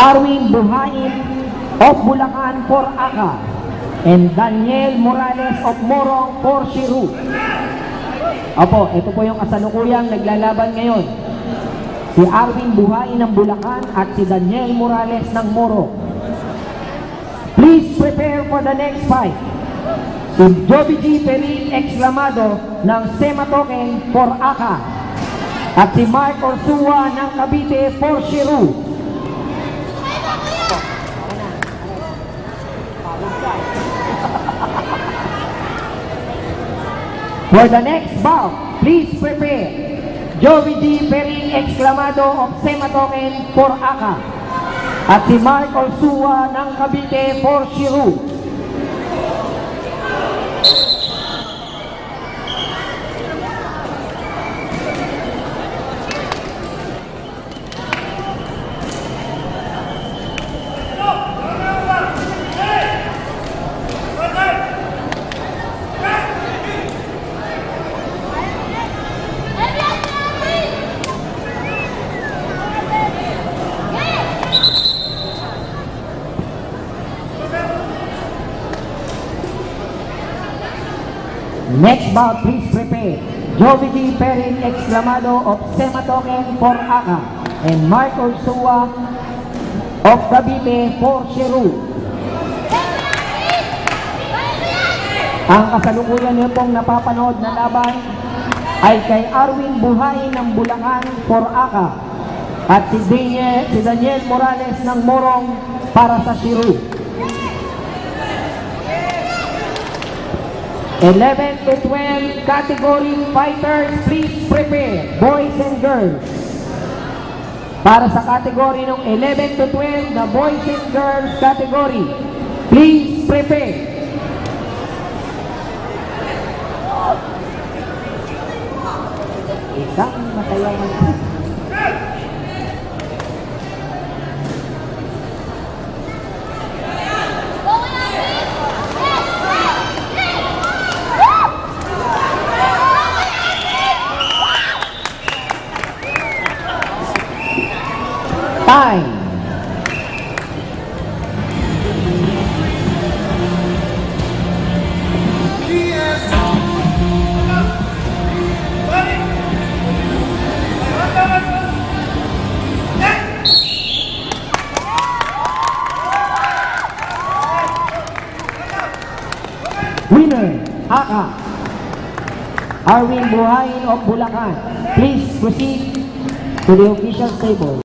Arwin Buhain of Bulacan for Aka, and Daniel Morales of Morong for Shiru. Opo, ito po yung kasalukuyang naglalaban ngayon. Si Arwin Buhain ng Bulacan at si Daniel Morales ng Morong. Please prepare for the next fight. Si Joby G. Perin Exclamado ng Sematoken for Aka at si Mark Orsua ng Cavite for Shiru. For the next bout, please prepare Joby G. Perin Exclamado of Sematoken for Aka at si Mark Orsua ng Cavite for Shiru. Next bout, please prepare Joby G. Perin Exclamado of Sematoken for Aka and Mark Orsua of Cavite for Shiru. Ang kasalukuyan niyo pong napapanood na laban ay kay Arwin Buhain ng Bulacan for Aka at si Daniel Morales ng Morong para sa Shiru. 11 to 12 category fighters, please prepare, boys and girls. Para sa category ng 11 to 12, the boys and girls category, please prepare. Isang matayang time. Winner, Aka, Arwin Buhain of Bulacan. Please proceed to the official table.